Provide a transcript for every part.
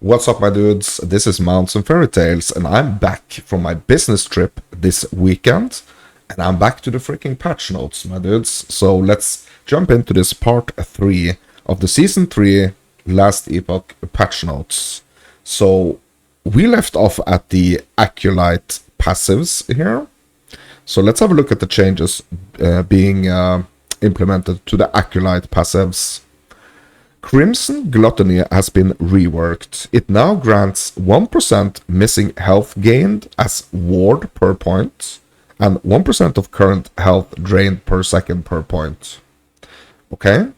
What's up, my dudes? This is Mounts and Fairy Tales, and I'm back from my business trip this weekend, and I'm back to the freaking patch notes, my dudes. So let's jump into this part 3 of the Season 3 Last Epoch patch notes. So we left off at the Acolyte passives here. So let's have a look at the changes being implemented to the Acolyte passives. Crimson Gluttony has been reworked. It now grants 1% missing health gained as ward per point, and 1% of current health drained per second per point. Okay.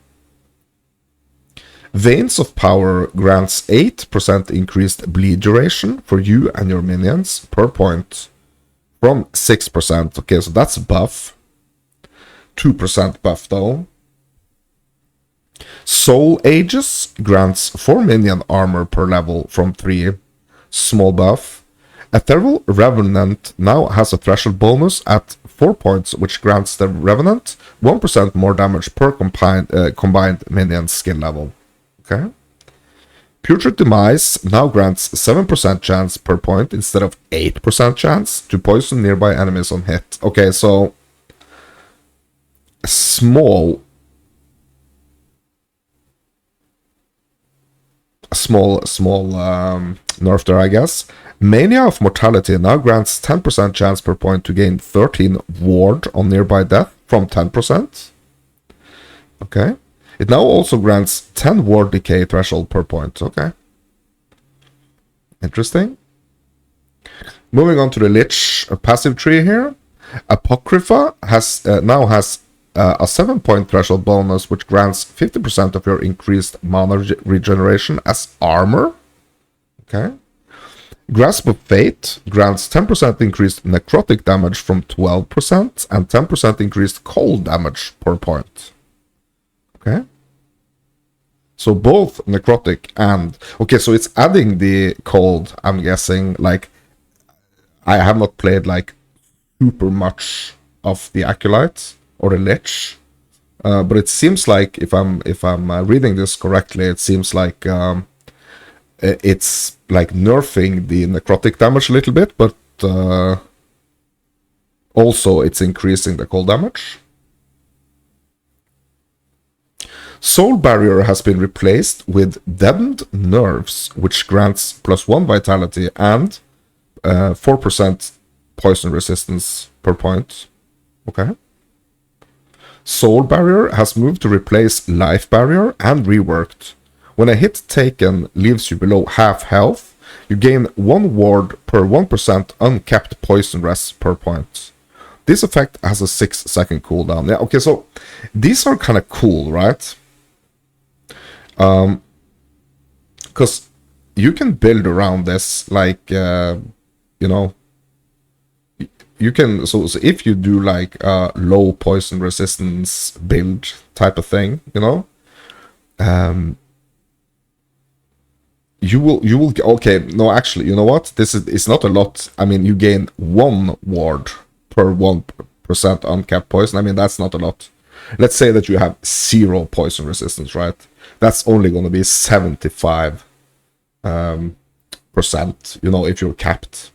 Veins of Power grants 8% increased bleed duration for you and your minions per point, from 6%. Okay, so that's buff. 2% buff though. Soul Aegis grants 4 minion armor per level from 3. Small buff. Ethereal Revenant now has a threshold bonus at 4 points, which grants the Revenant 1% more damage per combined minion skill level. Okay. Putrid Demise now grants 7% chance per point instead of 8% chance to poison nearby enemies on hit. Okay, so small nerf there, I guess. Mania of Mortality now grants 10% chance per point to gain 13 ward on nearby death from 10%. Okay. It now also grants 10 ward decay threshold per point. Okay. Interesting. Moving on to the Lich passive tree here. Apocrypha now has a 7-point threshold bonus, which grants 50% of your increased mana regeneration as armor. Okay. Grasp of Fate grants 10% increased necrotic damage from 12% and 10% increased cold damage per point. Okay. So both necrotic and... Okay, so it's adding the cold, I'm guessing. Like, I have not played, like, super much of the Acolyte or the Lich, but it seems like, if I'm reading this correctly, it seems like it's like nerfing the necrotic damage a little bit, but also it's increasing the cold damage. Soul Barrier has been replaced with Deadened Nerves, which grants +1 vitality and 4% poison resistance per point. Okay. Soul Barrier has moved to replace Life Barrier and reworked. When a hit taken leaves you below half health, you gain 1 ward per 1% uncapped poison rest per point. This effect has a 6-second cooldown. Yeah, okay, so these are kind of cool, right? Because you can build around this, like, you know, you can, so if you do like a low poison resistance build type of thing, you know, you will okay, no, actually, you know what, it's not a lot. I mean, you gain 1 ward per 1% uncapped poison. I mean, that's not a lot. Let's say that you have 0 poison resistance, right? That's only going to be 75%, you know, if you're capped.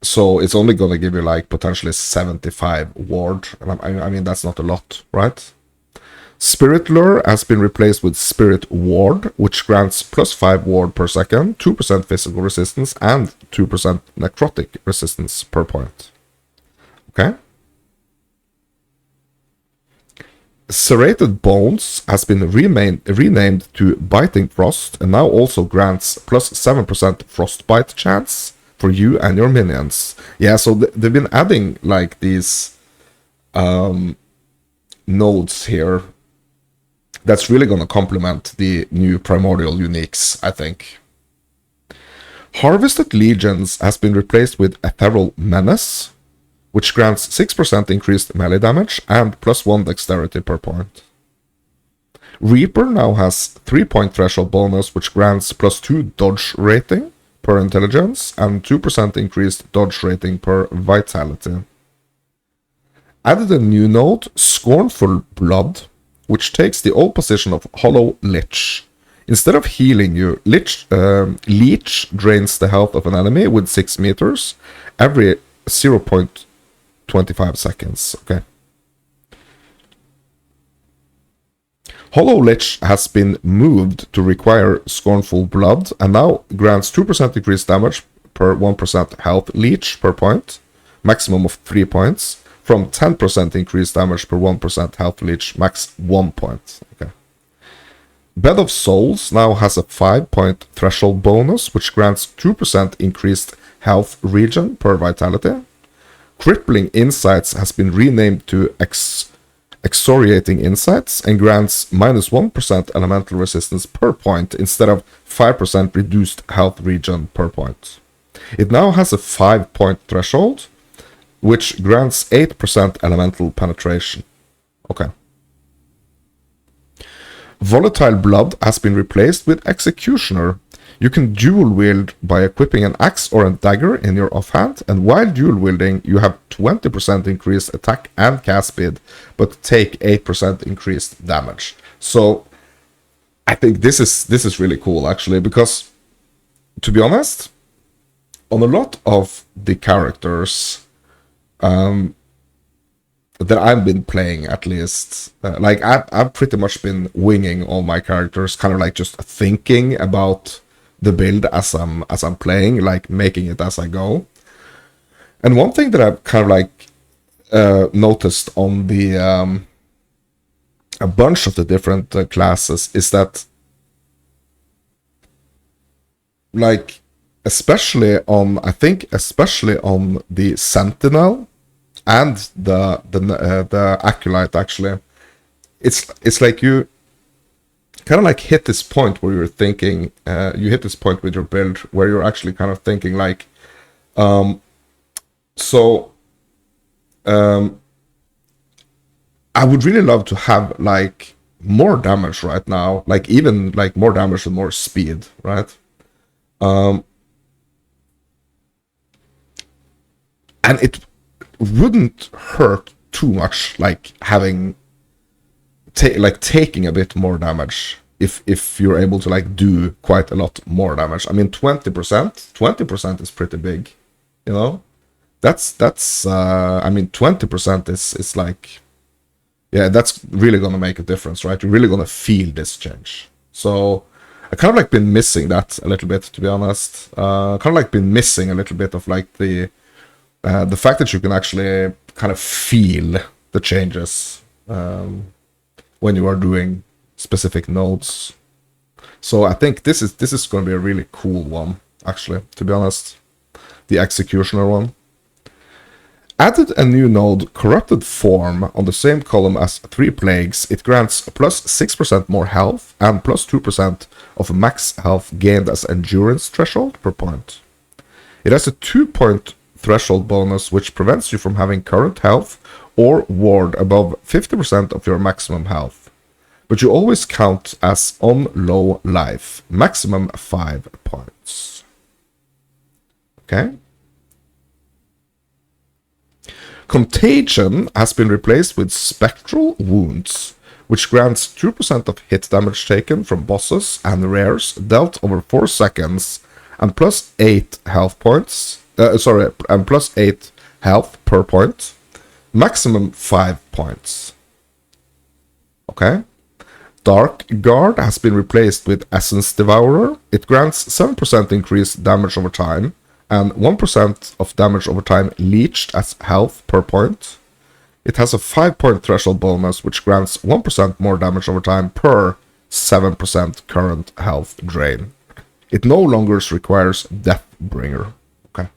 So it's only going to give you like potentially 75 ward. And I mean, that's not a lot, right? Spirit Lure has been replaced with Spirit Ward, which grants +5 ward per second, 2% physical resistance, and 2% necrotic resistance per point. Okay. Serrated Bones has been renamed to Biting Frost, and now also grants +7% frostbite chance for you and your minions. Yeah, so they've been adding like these nodes here that's really going to complement the new Primordial Uniques, I think. Harvested Legions has been replaced with Ethereal Menace, which grants 6% increased melee damage and +1 dexterity per point. Reaper now has 3-point threshold bonus, which grants +2 dodge rating per intelligence and 2% increased dodge rating per vitality. Added a new node, Scornful Blood, which takes the old position of Hollow Lich. Instead of healing you, Leech drains the health of an enemy with 6 meters every 0.25 seconds. Okay. Hollow Lich has been moved to require Scornful Blood and now grants 2% increased damage per 1% health leech per point, maximum of 3 points, from 10% increased damage per 1% health leech, max 1 point. Okay. Bed of Souls now has a 5-point threshold bonus, which grants 2% increased health regen per vitality. Crippling Insights has been renamed to Excoriating Insights and grants minus 1% elemental resistance per point instead of 5% reduced health regen per point. It now has a 5-point threshold, which grants 8% elemental penetration. Okay. Volatile Blood has been replaced with Executioner. You can dual wield by equipping an axe or a dagger in your offhand, and while dual wielding, you have 20% increased attack and cast speed, but take 8% increased damage. So, I think this is really cool actually, because to be honest, on a lot of the characters that I've been playing, at least, like I've pretty much been winging all my characters, kind of like just thinking about the build as I'm playing, like making it as I go. And one thing that I've kind of like noticed on the a bunch of the different classes is that, like, especially on the Sentinel and the Acolyte, actually, it's like you kind of like hit this point where you're thinking, you hit this point with your build where you're actually kind of thinking like, I would really love to have like more damage right now, like even like more damage and more speed, right? And it wouldn't hurt too much, like having taking a bit more damage if you're able to like do quite a lot more damage. I mean, 20% is pretty big, you know. That's I mean, 20% is like, yeah, that's really gonna make a difference, right? You're really gonna feel this change. So I kind of like been missing that a little bit, to be honest. Kind of like been missing a little bit of like the fact that you can actually kind of feel the changes when you are doing specific nodes. So I think this is going to be a really cool one, actually, to be honest. The Executioner one. Added a new node, Corrupted Form, on the same column as 3 Plagues. It grants plus 6% more health and plus 2% of max health gained as endurance threshold per point. It has a 2-point threshold bonus, which prevents you from having current health or ward above 50% of your maximum health. But you always count as on low life, maximum 5 points. Okay. Contagion has been replaced with Spectral Wounds, which grants 2% of hit damage taken from bosses and rares dealt over 4 seconds and plus 8 health points. And plus 8 health per point. Maximum 5 points. Okay. Dark Guard has been replaced with Essence Devourer. It grants 7% increased damage over time and 1% of damage over time leached as health per point. It has a 5-point threshold bonus, which grants 1% more damage over time per 7% current health drain. It no longer requires Deathbringer. Okay.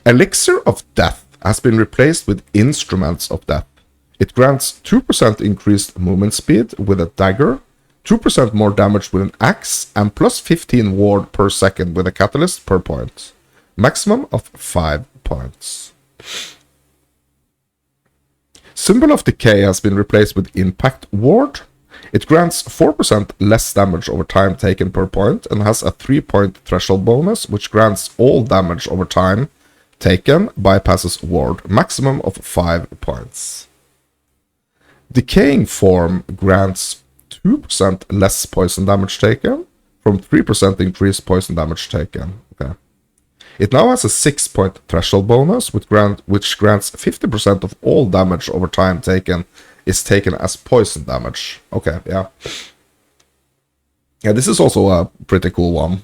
Elixir of Death has been replaced with Instruments of Death. It grants 2% increased movement speed with a dagger, 2% more damage with an axe, and plus 15 ward per second with a catalyst per point. Maximum of 5 points. Symbol of Decay has been replaced with Impact Ward. It grants 4% less damage over time taken per point and has a 3-point threshold bonus, which grants all damage over time taken bypasses ward, maximum of 5 points. Decaying Form grants 2% less poison damage taken from 3% increased poison damage taken. Okay. It now has a 6-point threshold bonus, which grants 50% of all damage over time taken is taken as poison damage. Okay, yeah. Yeah, this is also a pretty cool one.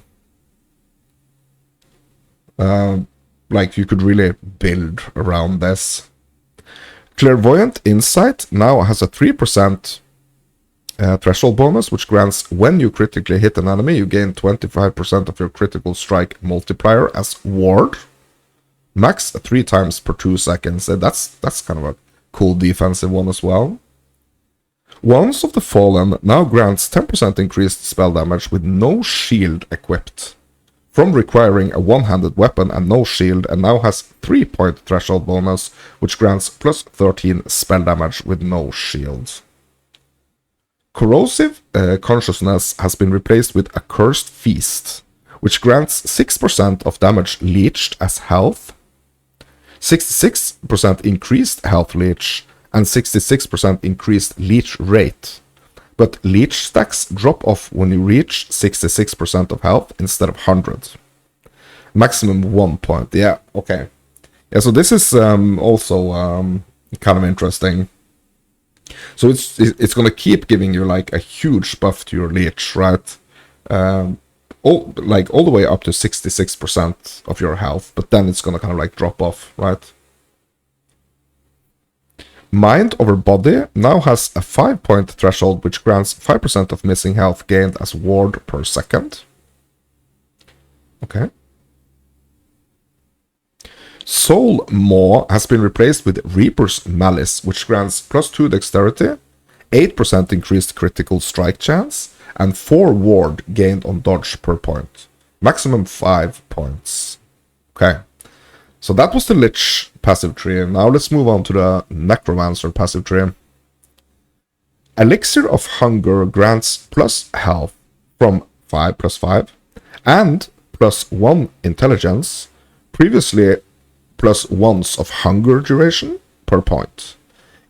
Like, you could really build around this. Clairvoyant Insight now has a 3% threshold bonus, which grants when you critically hit an enemy, you gain 25% of your critical strike multiplier as ward. Max 3 times per 2 seconds. That's kind of a cool defensive one as well. Wands of the Fallen now grants 10% increased spell damage with no shield equipped, from requiring a one-handed weapon and no shield, and now has 3-point threshold bonus, which grants plus 13 spell damage with no shield. Corrosive Consciousness has been replaced with Accursed Feast, which grants 6% of damage leached as health, 66% increased health leech, and 66% increased leech rate. But leech stacks drop off when you reach 66% of health instead of 100. Maximum 1 point. Yeah, okay. Yeah, so this is also kind of interesting. So it's gonna keep giving you like a huge buff to your leech, right? All the way up to 66% of your health, but then it's gonna kind of like drop off, right? Mind over Body now has a 5-point threshold, which grants 5% of missing health gained as ward per second. Okay. Soul Maw has been replaced with Reaper's Malice, which grants plus 2 dexterity, 8% increased critical strike chance, and 4 ward gained on dodge per point. Maximum 5 points. Okay. So that was the Lich passive tree. Now let's move on to the Necromancer passive tree. Elixir of Hunger grants plus health from 5 plus 5 and plus 1 intelligence, previously plus once of hunger duration per point.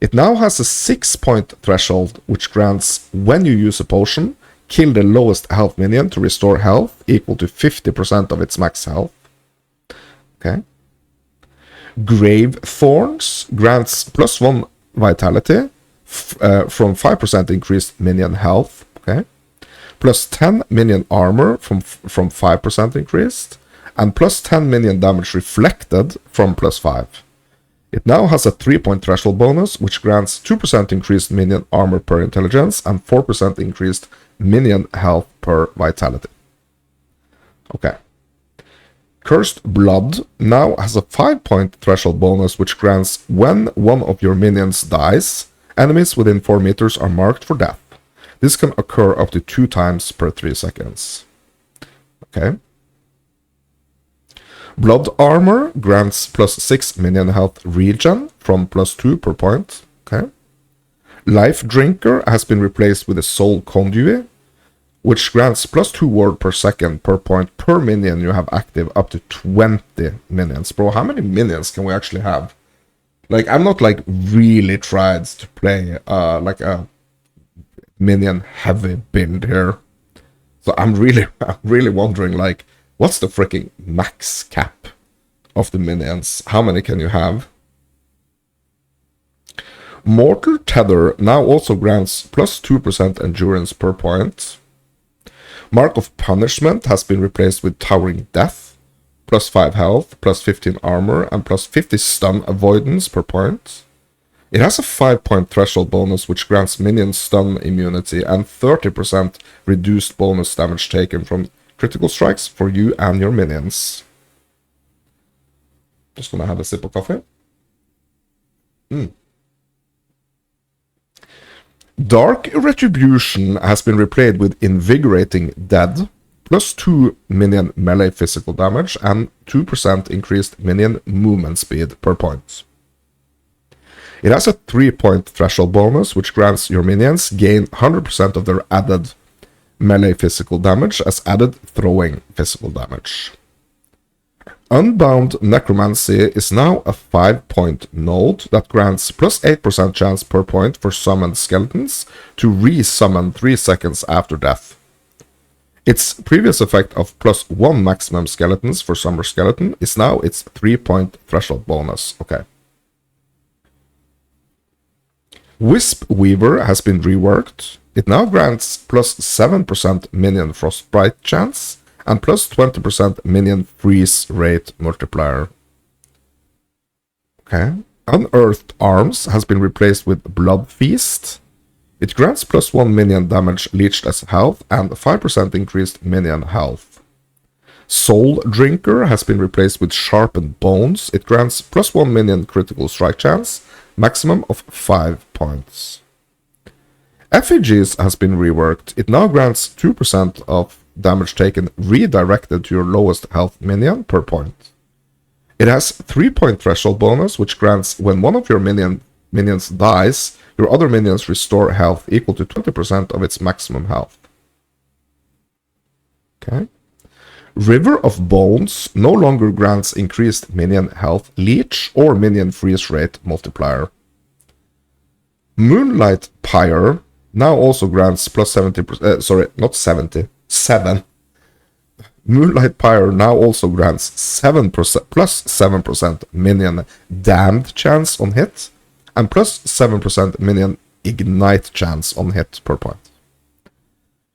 It now has a 6-point threshold, which grants when you use a potion, kill the lowest health minion to restore health equal to 50% of its max health. Okay. Grave Thorns grants plus 1 vitality from 5% increased minion health. Okay. Plus 10 minion armor from 5% increased, and plus 10 minion damage reflected from plus 5. It now has a 3-point threshold bonus, which grants 2% increased minion armor per intelligence and 4% increased minion health per vitality. Okay. Cursed Blood now has a 5-point threshold bonus, which grants when one of your minions dies, enemies within 4 meters are marked for death. This can occur up to 2 times per 3 seconds. Okay. Blood Armor grants plus 6 minion health regen from plus 2 per point. Okay. Life Drinker has been replaced with a Soul Conduit, which grants plus 2 ward per second per point per minion you have active up to 20 minions. Bro, how many minions can we actually have? Like, I'm not like really tried to play like a minion heavy build here. So I'm really wondering, like, what's the freaking max cap of the minions? How many can you have? Mortal Tether now also grants plus 2% endurance per point. Mark of Punishment has been replaced with Towering Death, plus 5 health, plus 15 armor, and plus 50 stun avoidance per point. It has a 5-point threshold bonus, which grants minion stun immunity and 30% reduced bonus damage taken from critical strikes for you and your minions. Just gonna have a sip of coffee. Dark Retribution has been replaced with Invigorating Dead, plus 2 minion melee physical damage and 2% increased minion movement speed per point. It has a 3-point threshold bonus, which grants your minions gain 100% of their added melee physical damage as added throwing physical damage. Unbound Necromancy is now a 5-point node that grants plus 8% chance per point for summoned skeletons to re-summon 3 seconds after death. Its previous effect of plus 1 maximum skeletons for summer skeleton is now its 3-point threshold bonus. Okay. Wisp Weaver has been reworked. It now grants plus 7% minion frostbite chance and plus 20% minion freeze rate multiplier. Okay. Unearthed Arms has been replaced with Blood Feast. It grants plus 1 minion damage leached as health and 5% increased minion health. Soul Drinker has been replaced with Sharpened Bones. It grants plus 1 minion critical strike chance, maximum of 5 points. Effigies has been reworked. It now grants 2% of damage taken redirected to your lowest health minion per point. It has 3-point threshold bonus, which grants when one of your minions dies, your other minions restore health equal to 20% of its maximum health. Okay. River of Bones no longer grants increased minion health leech or minion freeze rate multiplier. Moonlight Pyre now also grants plus 70%, 7. Moonlight Pyre now also grants 7% plus 7% minion damned chance on hit and plus 7% minion ignite chance on hit per point.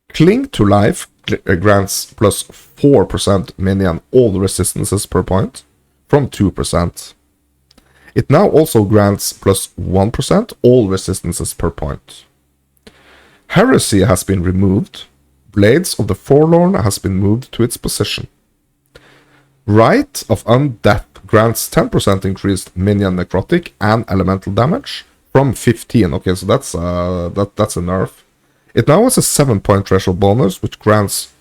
Cling to Life grants plus 4% minion all resistances per point from 2%. It now also grants plus 1% all resistances per point. Heresy has been removed. Blades of the Forlorn has been moved to its position. Rite of Undeath grants 10% increased minion necrotic and elemental damage from 15. Okay, so that's a nerf. It now has a 7-point threshold bonus, which grants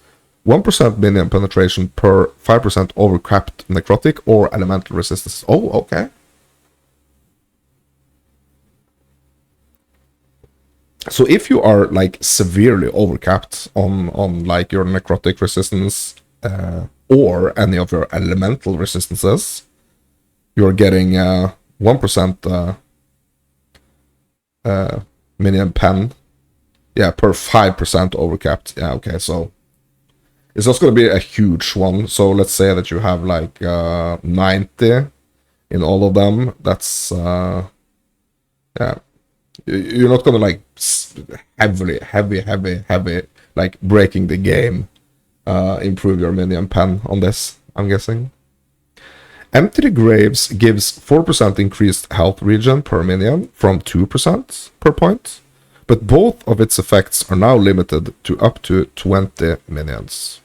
1% minion penetration per 5% overcapped necrotic or elemental resistance. Oh, okay. So if you are like severely overcapped on like your necrotic resistance or any of your elemental resistances, you're getting 1% minion pen. Yeah, per 5% overcapped. Yeah, okay, so it's also going to be a huge one. So let's say that you have like 90 in all of them. That's yeah. You're not gonna like heavy like breaking the game improve your minion pen on this, I'm guessing. Empty Graves gives 4% increased health regen per minion from 2% per point, but both of its effects are now limited to up to 20 minions.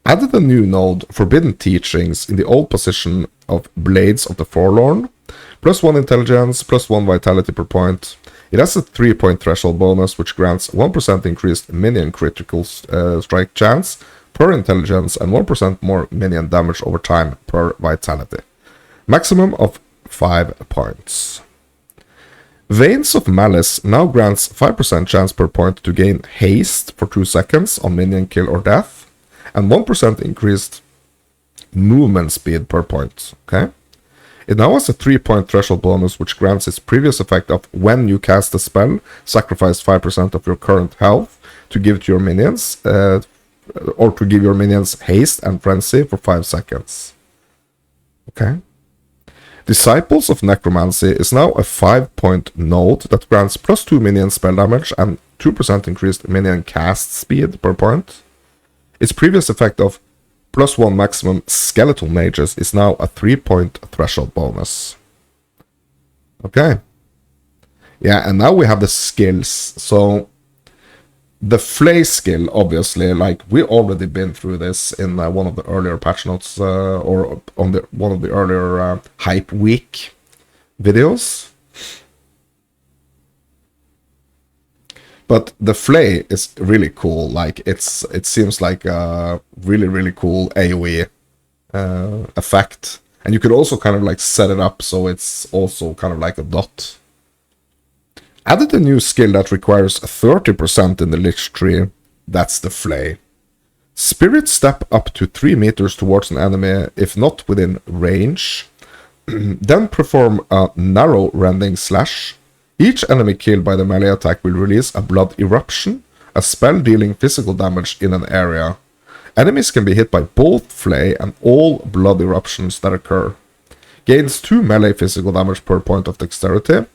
Added a new node, Forbidden Teachings, in the old position of Blades of the Forlorn. Plus 1 intelligence, plus 1 vitality per point. It has a 3-point threshold bonus, which grants 1% increased minion critical strike chance per intelligence and 1% more minion damage over time per vitality. Maximum of 5 points. Veins of Malice now grants 5% chance per point to gain haste for 2 seconds on minion kill or death, and 1% increased movement speed per point. Okay. It now has a 3-point threshold bonus, which grants its previous effect of when you cast a spell, sacrifice 5% of your current health to give to your minions, or to give your minions haste and frenzy for 5 seconds. Okay. Disciples of Necromancy is now a 5-point node that grants plus 2 minion spell damage and 2% increased minion cast speed per point. Its previous effect of plus 1 maximum skeletal mages is now a 3-point threshold bonus. Okay. Yeah, and now we have the skills. So the Flay skill, obviously, like we already been through this in one of the earlier patch notes or on one of the earlier Hype Week videos. But the Flay is really cool. Like it seems like a really cool AoE effect, and you could also kind of like set it up so it's also kind of like a dot. Added a new skill that requires 30% in the Lich Tree. That's the Flay. Spirit step up to 3 meters towards an enemy if not within range. Then perform a narrow rending slash. Each enemy killed by the melee attack will release a blood eruption, a spell dealing physical damage in an area. Enemies can be hit by both flay and all blood eruptions that occur. Gains 2 melee physical damage per point of dexterity.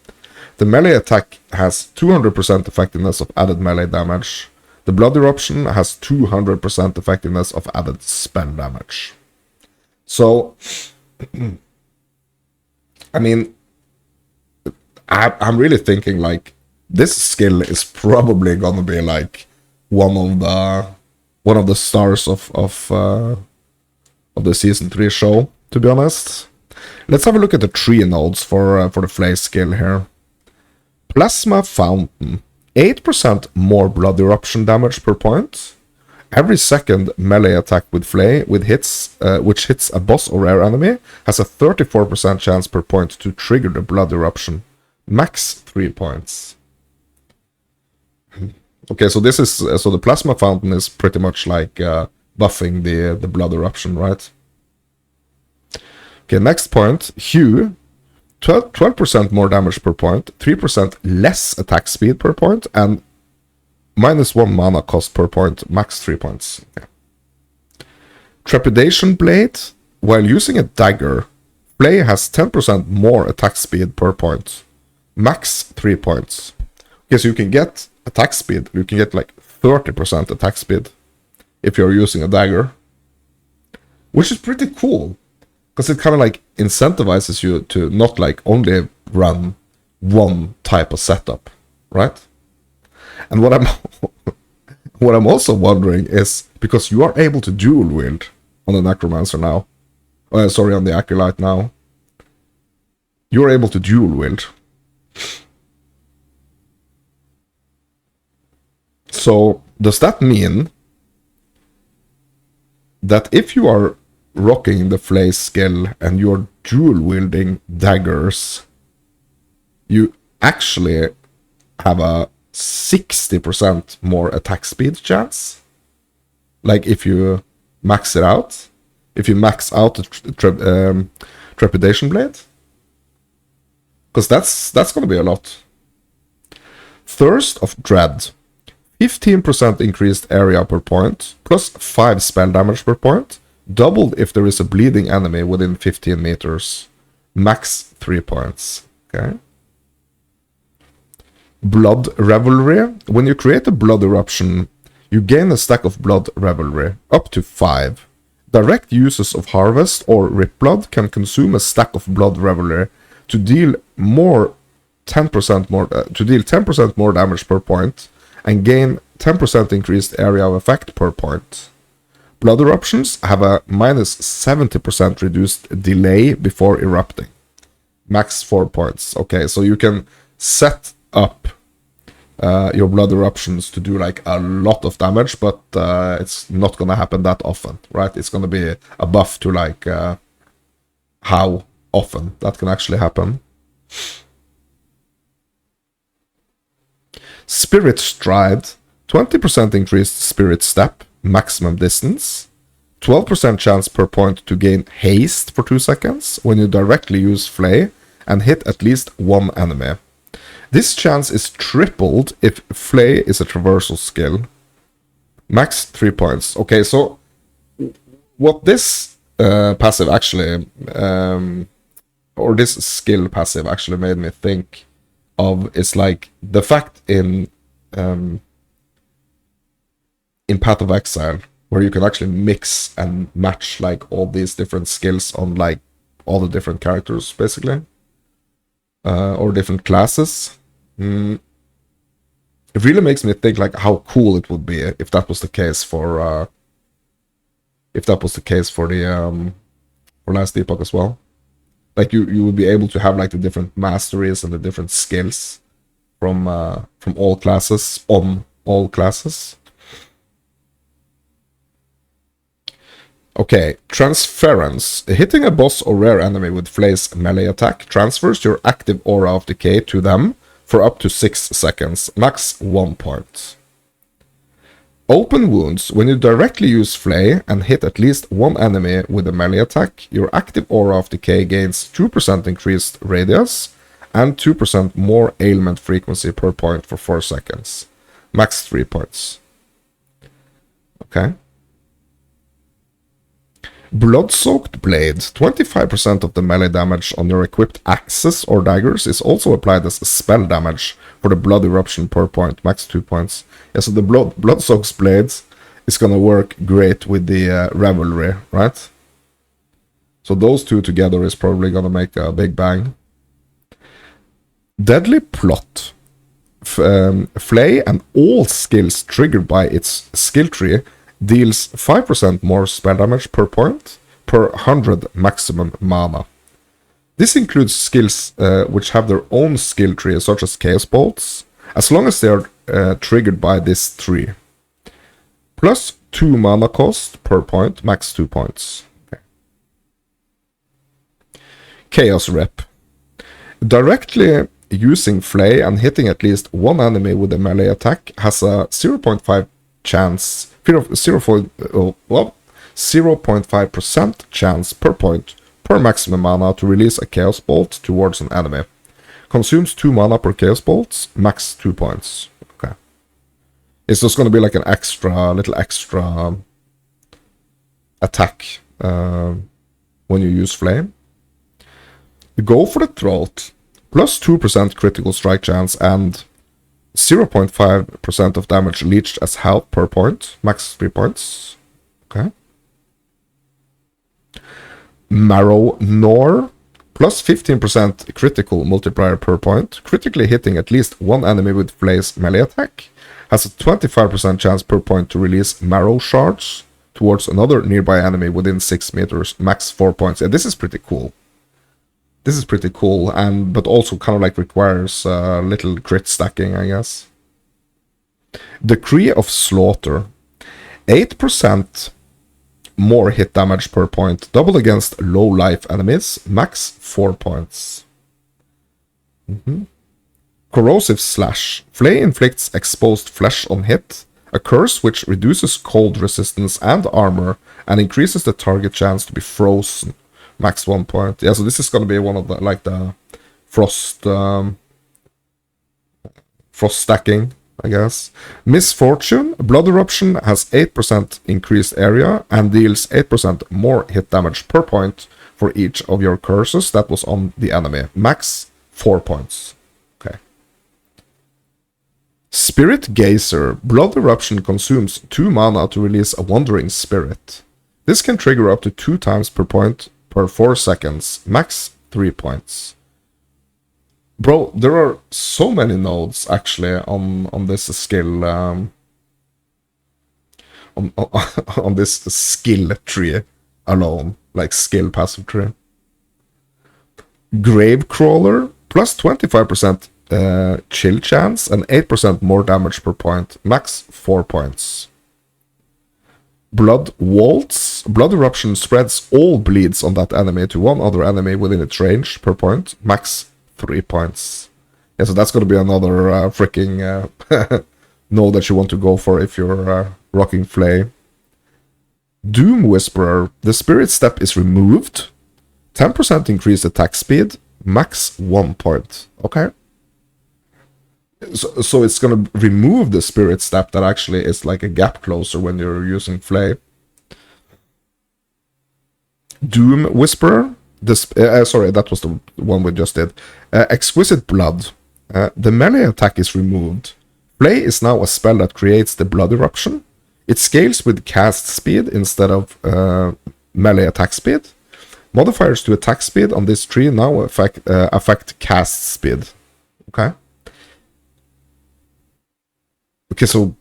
The melee attack has 200% effectiveness of added melee damage. The blood eruption has 200% effectiveness of added spell damage. So, I mean, I'm really thinking like this skill is probably gonna be like one of the stars of the season 3 show. To be honest, let's have a look at the 3 nodes for the flay skill here. Plasma Fountain, 8% more blood eruption damage per point. Every second melee attack with flay which hits a boss or rare enemy has a 34% chance per point to trigger the blood eruption. Max 3 points. Okay, so this is so the Plasma Fountain is pretty much like buffing the blood eruption, right? Okay, next point, Hue, 12% more damage per point, 3% less attack speed per point, and -1 mana cost per point, max 3 points. Okay. Trepidation Blade, while using a dagger, flay has 10% more attack speed per point, max 3 points. Okay, so you can get attack speed, you can get like 30% attack speed if you're using a dagger, which is pretty cool. Because it kind of like incentivizes you to not like only run one type of setup, right? And what I'm also wondering is, because you are able to dual wield on the Necromancer now, on the Acolyte now, you're able to dual wield. So does that mean that if you are rocking the flay skill and you're dual wielding daggers, you actually have a 60% more attack speed chance? Like if you max it out, if you max out the Trepidation Blade, because that's gonna be a lot. Thirst of Dread, 15% increased area per point, plus 5 spell damage per point, doubled if there is a bleeding enemy within 15 meters. Max 3 points. Okay. Blood Revelry. When you create a blood eruption, you gain a stack of Blood Revelry, up to 5. Direct uses of Harvest or Rip Blood can consume a stack of Blood Revelry to deal 10% more damage per point and gain 10% increased area of effect per point. Blood eruptions have a -70% reduced delay before erupting. Max 4 points. Okay, so you can set up your blood eruptions to do like a lot of damage, but it's not gonna happen that often, right? It's gonna be a buff to like how often that can actually happen. Spirit Stride, 20% increased Spirit Step, maximum distance, 12% chance per point to gain haste for 2 seconds when you directly use flay and hit at least one enemy. This chance is tripled if flay is a traversal skill. Max 3 points. Okay, so what this passive actually, or this skill passive actually made me think of is like the fact in Path of Exile, where you can actually mix and match like all these different skills on like all the different characters, basically, or different classes. It really makes me think like how cool it would be if that was the case for the for Last Epoch as well. Like you would be able to have like the different masteries and the different skills from all classes on all classes. Okay, Transference. Hitting a boss or rare enemy with Flay's melee attack transfers your active aura of decay to them for up to 6 seconds, max 1 point. Open wounds. When you directly use Flay and hit at least one enemy with a melee attack, your active aura of decay gains 2% increased radius and 2% more ailment frequency per point for 4 seconds. Max 3 points. Okay. Blood-soaked blade. 25% of the melee damage on your equipped axes or daggers is also applied as spell damage for the blood eruption per point. Max 2 points. Yeah, so the blood-soaked blades is gonna work great with the revelry, right? So those two together is probably gonna make a big bang. Deadly plot. Flay and all skills triggered by its skill tree deals 5% more spell damage per point per 100 maximum mana. This includes skills which have their own skill tree, such as Chaos Bolts, as long as they are triggered by this tree. Plus 2 mana cost per point, max 2 points. Okay. Chaos Rep. Directly using Flay and hitting at least one enemy with a melee attack has a 0.5 chance 0.5% chance per point per maximum mana to release a Chaos Bolt towards an enemy. Consumes 2 mana per Chaos Bolts, max 2 points. Okay. It's just going to be like an little extra attack when you use Flame. Go for the throat. Plus 2% critical strike chance and 0.5% of damage leached as health per point. Max 3 points. Okay. Marrow Gnawer. Plus 15% critical multiplier per point. Critically hitting at least one enemy with Flay's melee attack. Has a 25% chance per point to release Marrow Shards towards another nearby enemy within 6 meters. Max 4 points. Yeah, this is pretty cool. This is pretty cool, but also kind of like requires little crit stacking, I guess. Decree of Slaughter. 8% more hit damage per point, double against low life enemies, max 4 points. Corrosive Slash. Flay inflicts exposed flesh on hit, a curse which reduces cold resistance and armor, and increases the target chance to be frozen. Max 1 point. Yeah, so this is going to be one of the, like, the frost stacking, I guess. Misfortune. Blood Eruption has 8% increased area and deals 8% more hit damage per point for each of your curses that was on the enemy. Max 4 points. Okay. Spirit Gazer. Blood Eruption consumes 2 mana to release a Wandering Spirit. This can trigger up to 2 times per point per 4 seconds, max 3 points. Bro, there are so many nodes actually on this skill on this skill tree alone, like skill passive tree. Gravecrawler, plus 25% chill chance and 8% more damage per point, max 4 points. Blood Waltz. Blood Eruption spreads all bleeds on that enemy to one other enemy within its range per point. Max 3 points. Yeah, so that's going to be another freaking node that you want to go for if you're rocking Flay. Doom Whisperer. The Spirit Step is removed. 10% increased attack speed. Max 1 point. Okay. So it's going to remove the Spirit Step that actually is like a gap closer when you're using Flay. Doom Whisperer. Sorry, that was the one we just did. Exquisite Blood. The melee attack is removed. Flay is now a spell that creates the Blood Eruption. It scales with cast speed instead of melee attack speed. Modifiers to attack speed on this tree now affect cast speed. Okay. Okay, so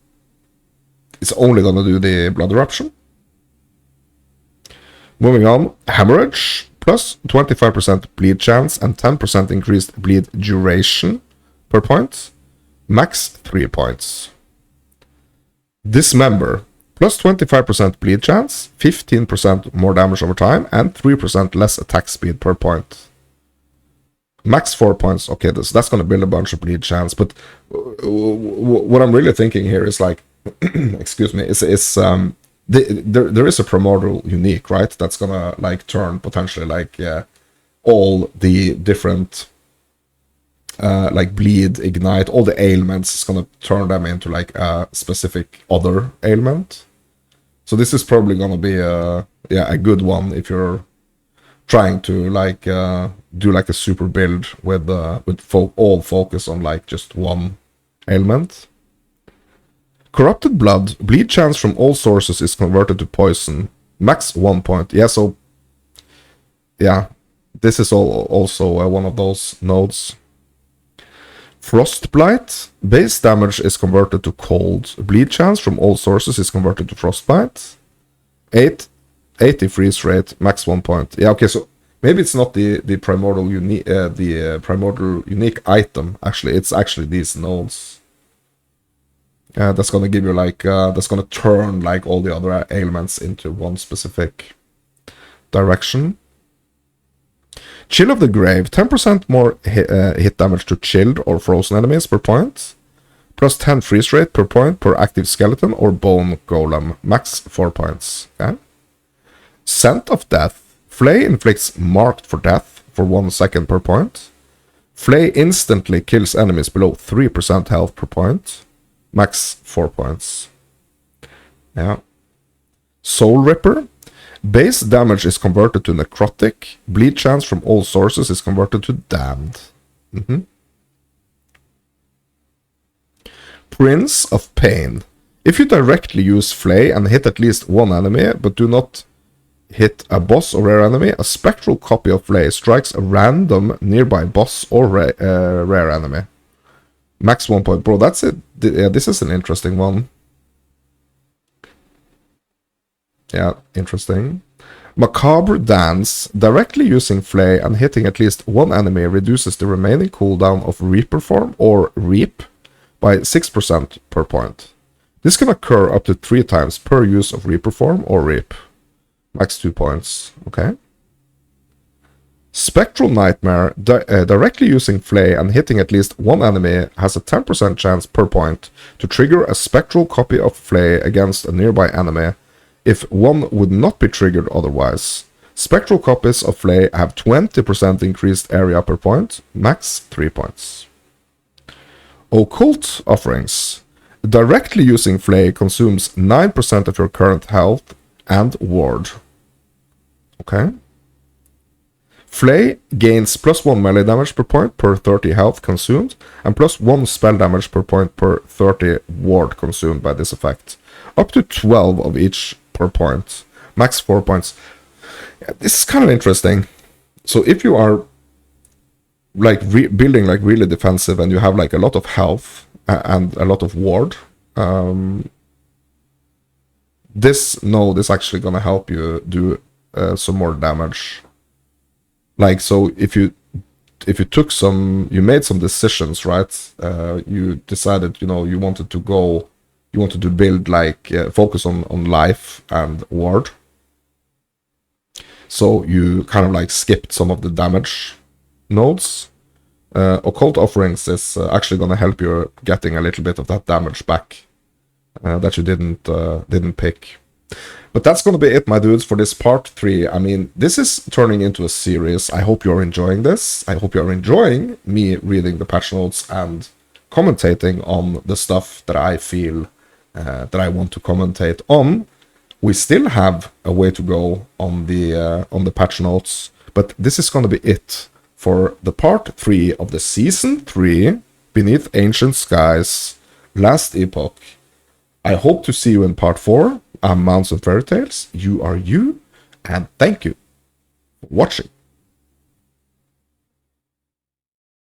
it's only gonna do the Blood Eruption. Moving on, Hemorrhage, plus 25% bleed chance and 10% increased bleed duration per point, max 3 points. Dismember, plus 25% bleed chance, 15% more damage over time, and 3% less attack speed per point. Max 4 points. Okay, that's going to build a bunch of bleed chance, but what I'm really thinking here is like, excuse me, there is a primordial unique, right? That's gonna like turn potentially like all the different like bleed, ignite, all the ailments is gonna turn them into like a specific other ailment. So this is probably gonna be a good one if you're trying to like do like a super build with all focus on like just one ailment. Corrupted blood. Bleed chance from all sources is converted to poison. Max 1 point. Yeah, so yeah, this is also one of those nodes. Frostblight. Base damage is converted to cold. Bleed chance from all sources is converted to frostbite. 80 freeze rate, max 1 point. Yeah, okay, so maybe it's not the primordial unique item. Actually, it's actually these nodes. That's gonna give you like that's gonna turn like all the other ailments into one specific direction. Chill of the Grave, 10% more hit damage to chilled or frozen enemies per point, plus 10 freeze rate per point per active skeleton or bone golem, max 4 points. Okay. Scent of Death, Flay inflicts marked for death for 1 second per point. Flay instantly kills enemies below 3% health per point, max 4 points. Yeah. Soul Ripper. Base damage is converted to necrotic. Bleed chance from all sources is converted to damned. Prince of Pain. If you directly use Flay and hit at least one enemy, but do not hit a boss or rare enemy, a spectral copy of Flay strikes a random nearby boss or rare enemy. Max 1 point. Bro, that's it. Yeah, this is an interesting one. Yeah, interesting. Macabre Dance. Directly using Flay and hitting at least one enemy reduces the remaining cooldown of Reaper form or Reap by 6% per point. This can occur up to 3 times per use of Reaper form or Reap. Max 2 points. Okay. Spectral Nightmare. Directly using Flay and hitting at least one enemy has a 10% chance per point to trigger a spectral copy of Flay against a nearby enemy if one would not be triggered otherwise. Spectral copies of Flay have 20% increased area per point, max 3 points. Occult Offerings. Directly using Flay consumes 9% of your current health and ward. Okay. Flay gains plus 1 melee damage per point per 30 health consumed, and plus 1 spell damage per point per 30 ward consumed by this effect. Up to 12 of each per point. Max 4 points. Yeah, this is kind of interesting. So if you are like building like really defensive and you have like a lot of health and a lot of ward, this node is actually going to help you do some more damage. Like, so if you you made some decisions, right? You decided, you wanted to build like focus on life and ward. So you kind of like skipped some of the damage nodes. Occult Offerings is actually going to help you getting a little bit of that damage back that you didn't pick. But that's going to be it, my dudes, for this part 3. I mean, this is turning into a series. I hope you're enjoying this. I hope you're enjoying me reading the patch notes and commentating on the stuff that I feel that I want to commentate on. We still have a way to go on the patch notes, but this is going to be it for the part 3 of the season 3 Beneath Ancient Skies Last Epoch. I hope to see you in part 4. I'm Mounts and Fairy Tales. You are you, and thank you for watching.